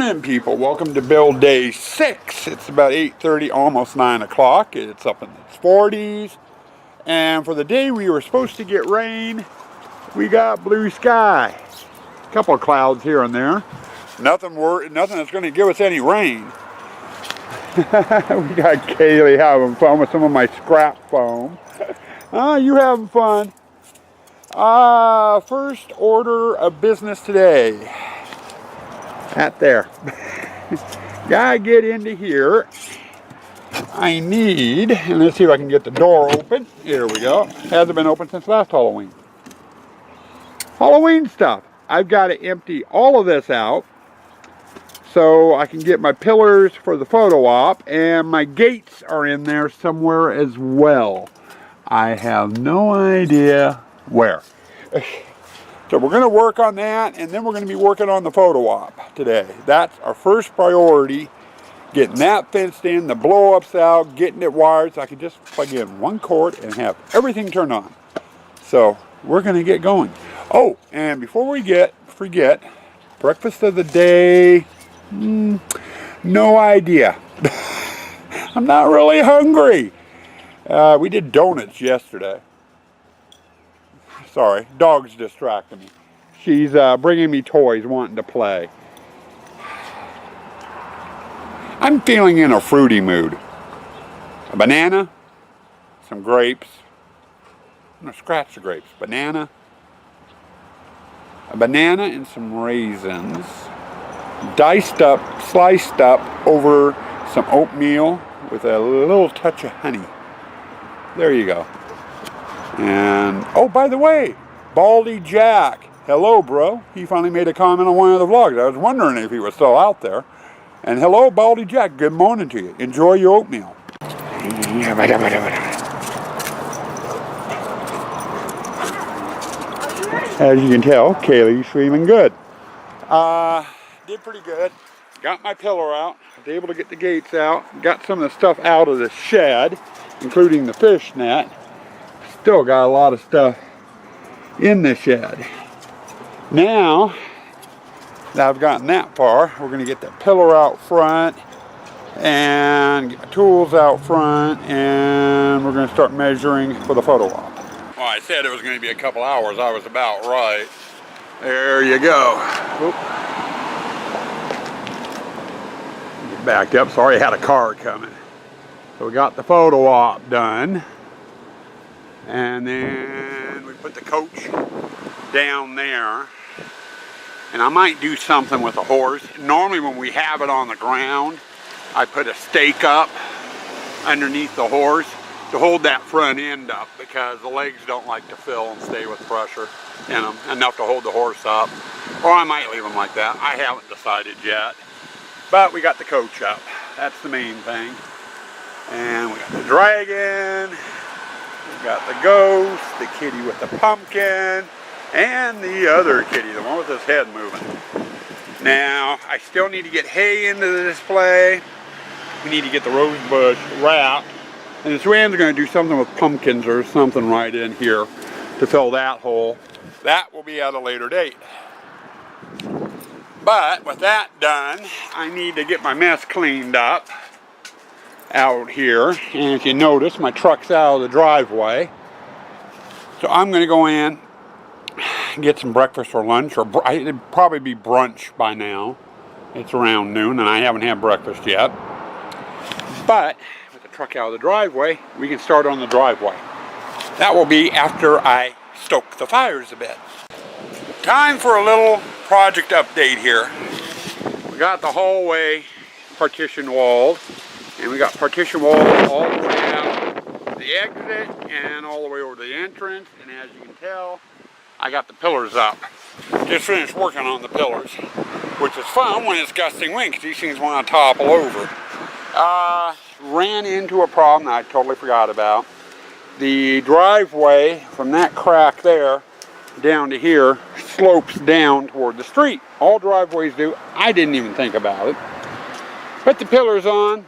morning, people. Welcome to build day 6. It's about 8:30, almost 9 o'clock. It's up in the 40s. And for the day we were supposed to get rain, we got blue sky. A couple of clouds here and there. Nothing that's going to give us any rain. We got Kaylee having fun with some of my scrap foam. You having fun? First order of business today. That there. Gotta get into here. I need, and let's see if I can get the door open. Here we go. Hasn't been open since last Halloween. Halloween stuff. I've got to empty all of this out so I can get my pillars for the photo op, and my gates are in there somewhere as well. I have no idea where. So we're going to work on that, and then we're going to be working on the photo op today. That's our first priority, getting that fenced in, the blow-ups out, getting it wired so I can just plug in one cord and have everything turned on. So we're going to get going. Oh, and before we forget, breakfast of the day, no idea. I'm not really hungry. We did donuts yesterday. Sorry, dog's distracting me. She's bringing me toys, wanting to play. I'm feeling in a fruity mood. A banana, some grapes. No, scratch the grapes. Banana. A banana and some raisins. Diced up, sliced up over some oatmeal with a little touch of honey. There you go. And, oh, by the way, Baldy Jack. Hello, bro. He finally made a comment on one of the vlogs. I was wondering if he was still out there. And hello, Baldy Jack. Good morning to you. Enjoy your oatmeal. As you can tell, Kaylie's swimming good. Did pretty good. Got my pillar out. Was able to get the gates out. Got some of the stuff out of the shed, including the fish net. Still got a lot of stuff in the shed. Now that I've gotten that far, we're going to get the pillar out front and get the tools out front, and we're going to start measuring for the photo op. Well, I said it was going to be a couple hours. I was about right. There you go. Oop. Get backed up. Sorry, I had a car coming. So we got the photo op done. And then we put the coach down there. And I might do something with the horse. Normally when we have it on the ground, I put a stake up underneath the horse to hold that front end up, because the legs don't like to fill and stay with pressure in them enough to hold the horse up. Or I might leave them like that. I haven't decided yet. But we got the coach up. That's the main thing. And we got the dragon. We got the ghost, the kitty with the pumpkin, and the other kitty, the one with his head moving. Now, I still need to get hay into the display. We need to get the rose bush wrapped. And this Joanne's going to do something with pumpkins or something right in here to fill that hole. That will be at a later date. But with that done, I need to get my mess cleaned up out here. And if you notice, my truck's out of the driveway. So I'm going to go in and get some breakfast or lunch, or it'd probably be brunch by now. It's around noon and I haven't had breakfast yet. But with the truck out of the driveway, we can start on the driveway. That will be after I stoke the fires a bit. Time for a little project update here. We got the hallway partition walled. And we got partition walls all the way down the exit and all the way over to the entrance. And as you can tell, I got the pillars up. Just finished working on the pillars, which is fun when it's gusting wind, because these things want to topple over. Ran into a problem that I totally forgot about. The driveway from that crack there down to here slopes down toward the street. All driveways do. I didn't even think about it. Put the pillars on.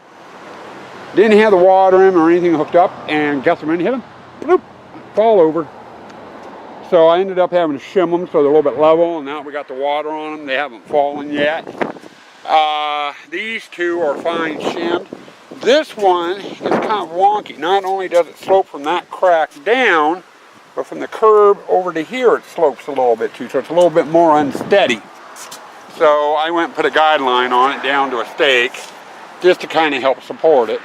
Didn't have the water in or anything hooked up, and gust them in, hit them, bloop, fall over. So I ended up having to shim them so they're a little bit level, and now we got the water on them. They haven't fallen yet. These two are fine shimmed. This one is kind of wonky. Not only does it slope from that crack down, but from the curb over to here it slopes a little bit too, so it's a little bit more unsteady. So I went and put a guideline on it down to a stake just to kind of help support it.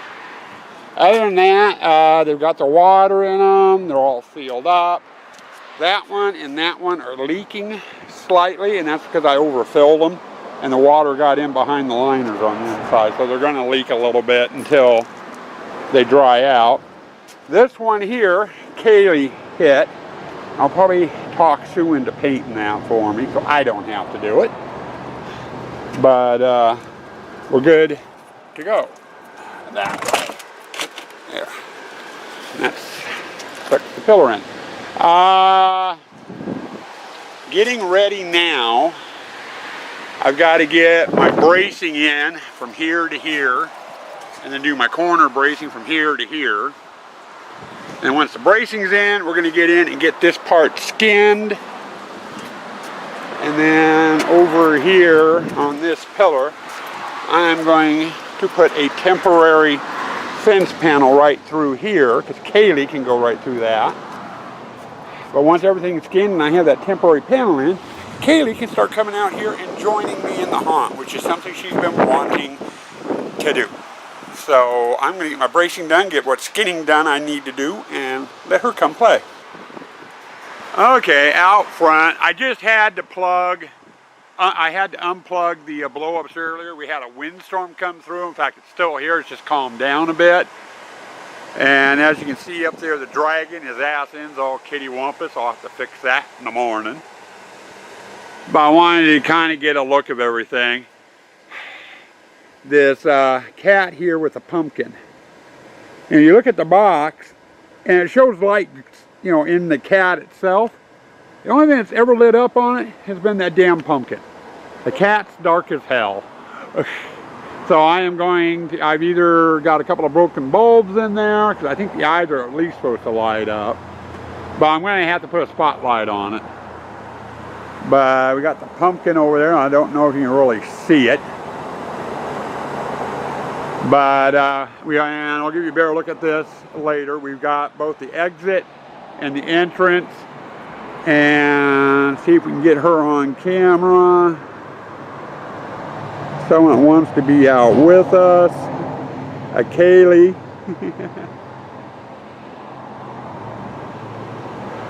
Other than that, they've got the water in them, they're all sealed up. That one and that one are leaking slightly, and that's because I overfilled them and the water got in behind the liners on the inside, so they're going to leak a little bit until they dry out. This one here, Kailie hit. I'll probably talk Sue into painting that for me so I don't have to do it. But we're good to go. That way. There. And that's put the pillar in. Getting ready now. I've got to get my bracing in from here to here, and then do my corner bracing from here to here. And once the bracing's in, we're going to get in and get this part skinned. And then over here on this pillar, I'm going to put a temporary fence panel right through here, because Kailie can go right through that. But once everything's skinned and I have that temporary panel in, Kailie can start coming out here and joining me in the haunt, which is something she's been wanting to do. So I'm going to get my bracing done, get what skinning done I need to do, and let her come play. Okay, out front, I just had to plug, I had to unplug the blow-ups earlier. We had a windstorm come through. In fact, it's still here. It's just calmed down a bit. And as you can see up there, the dragon, his ass end's all kitty-wampus. I'll have to fix that in the morning. But I wanted to kind of get a look of everything. This cat here with a pumpkin. And you look at the box, and it shows light, you know, in the cat itself. The only thing that's ever lit up on it has been that damn pumpkin. The cat's dark as hell. So I am going to, I've either got a couple of broken bulbs in there, because I think the eyes are at least supposed to light up. But I'm going to have to put a spotlight on it. But we got the pumpkin over there, and I don't know if you can really see it. But and I'll give you a better look at this later. We've got both the exit and the entrance. And see if we can get her on camera. Someone wants to be out with us. A Kailie.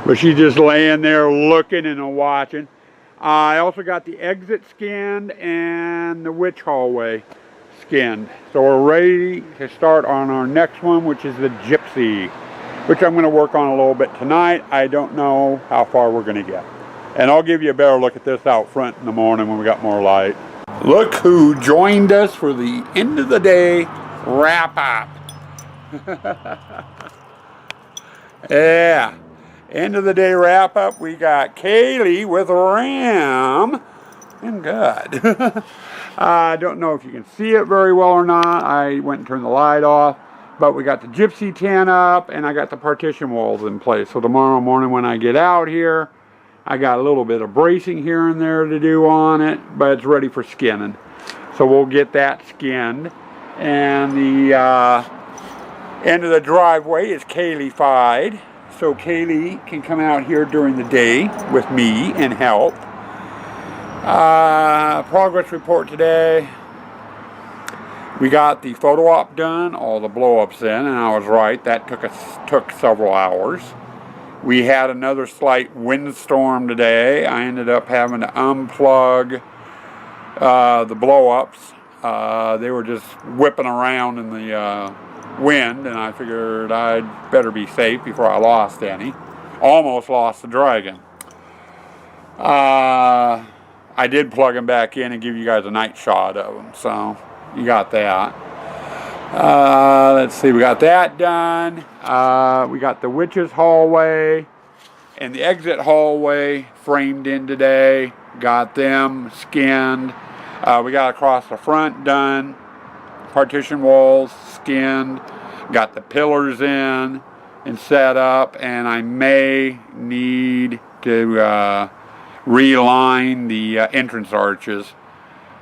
But she's just laying there looking and watching. I also got the exit skinned and the witch hallway skinned. So we're ready to start on our next one, which is the gypsy, which I'm going to work on a little bit tonight. I don't know how far we're going to get. And I'll give you a better look at this out front in the morning when we got more light. Look who joined us for the end of the day wrap up. Yeah. End of the day wrap up. We got Kailie with Ram. And good. I don't know if you can see it very well or not. I went and turned the light off. But we got the gypsy tent up, and I got the partition walls in place. So tomorrow morning when I get out here, I got a little bit of bracing here and there to do on it, but it's ready for skinning. So we'll get that skinned. And the end of the driveway is Kailie-fied. So Kailie can come out here during the day with me and help. Progress report today. We got the photo op done, all the blow-ups in, and I was right. That took several hours. We had another slight windstorm today. I ended up having to unplug the blow-ups. They were just whipping around in the wind, and I figured I'd better be safe before I lost any. Almost lost the dragon. I did plug them back in and give you guys a night shot of them, so you got that. Let's see, we got that done. We got the witch's hallway and the exit hallway framed in today. Got them skinned. We got across the front done. Partition walls skinned. Got the pillars in and set up. And I may need to reline the entrance arches.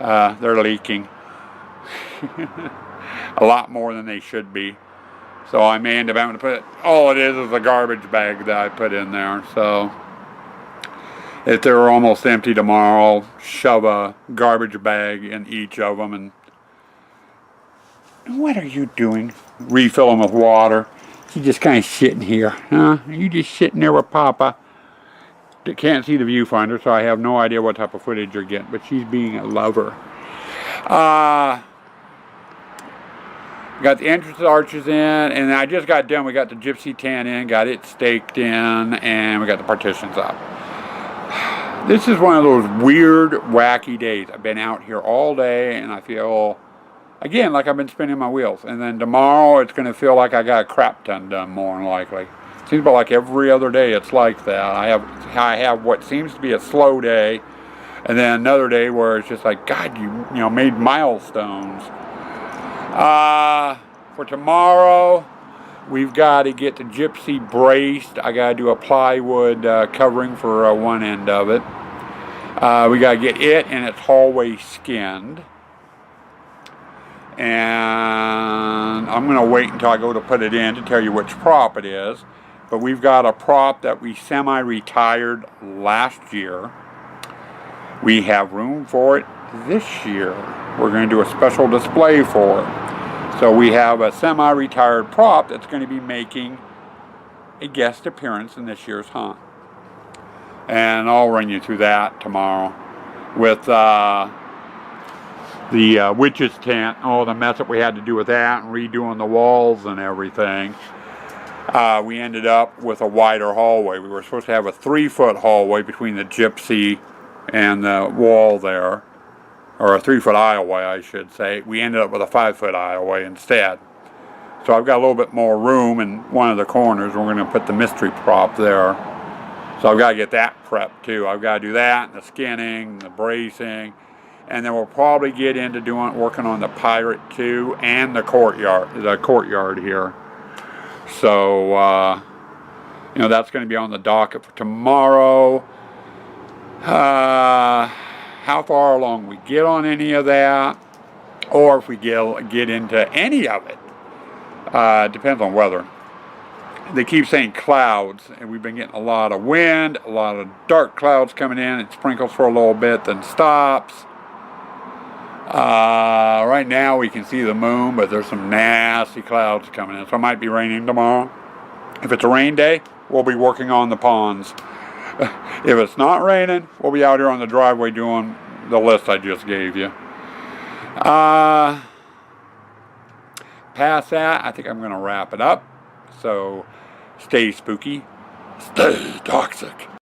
They're leaking. A lot more than they should be. So I may end up having to put, all it is a garbage bag that I put in there. So if they're almost empty tomorrow, I'll shove a garbage bag in each of them. And what are you doing? Refill them with water. You just kind of sitting here, huh? You just sitting there with Papa. Can't see the viewfinder, so I have no idea what type of footage you're getting, but she's being a lover. Got the entrance arches in, and I just got done. We got the gypsy tan in, got it staked in, and we got the partitions up. This is one of those weird, wacky days. I've been out here all day, and I feel, again, like I've been spinning my wheels. And then tomorrow, it's going to feel like I got a crap ton done, more than likely. Seems about like every other day it's like that. I have what seems to be a slow day, and then another day where it's just like, God, you know, made milestones. For tomorrow, we've got to get the gypsy braced. I got to do a plywood covering for one end of it. We got to get it and its hallway skinned. And I'm going to wait until I go to put it in to tell you which prop it is. But we've got a prop that we semi-retired last year. We have room for it this year. We're going to do a special display for it. So we have a semi-retired prop that's going to be making a guest appearance in this year's hunt. And I'll run you through that tomorrow with the witch's tent, all the mess that we had to do with that and redoing the walls and everything. We ended up with a wider hallway. We were supposed to have a 3-foot hallway between the gypsy and the wall there, or a 3-foot aisleway, I should say. We ended up with a 5-foot aisleway instead. So I've got a little bit more room in one of the corners. We're going to put the mystery prop there. So I've got to get that prepped too. I've got to do that, and the skinning, the bracing, and then we'll probably get into working on the Pirate 2 and the courtyard here. So, you know, that's going to be on the docket for tomorrow. How far along we get on any of that, or if we get into any of it, depends on weather. They keep saying clouds, and we've been getting a lot of wind, a lot of dark clouds coming in. It sprinkles for a little bit, then stops. Right now we can see the moon, but there's some nasty clouds coming in, so it might be raining tomorrow. If it's a rain day, we'll be working on the ponds. If it's not raining, we'll be out here on the driveway doing the list I just gave you. Past that, I think I'm going to wrap it up. So stay spooky, stay toxic.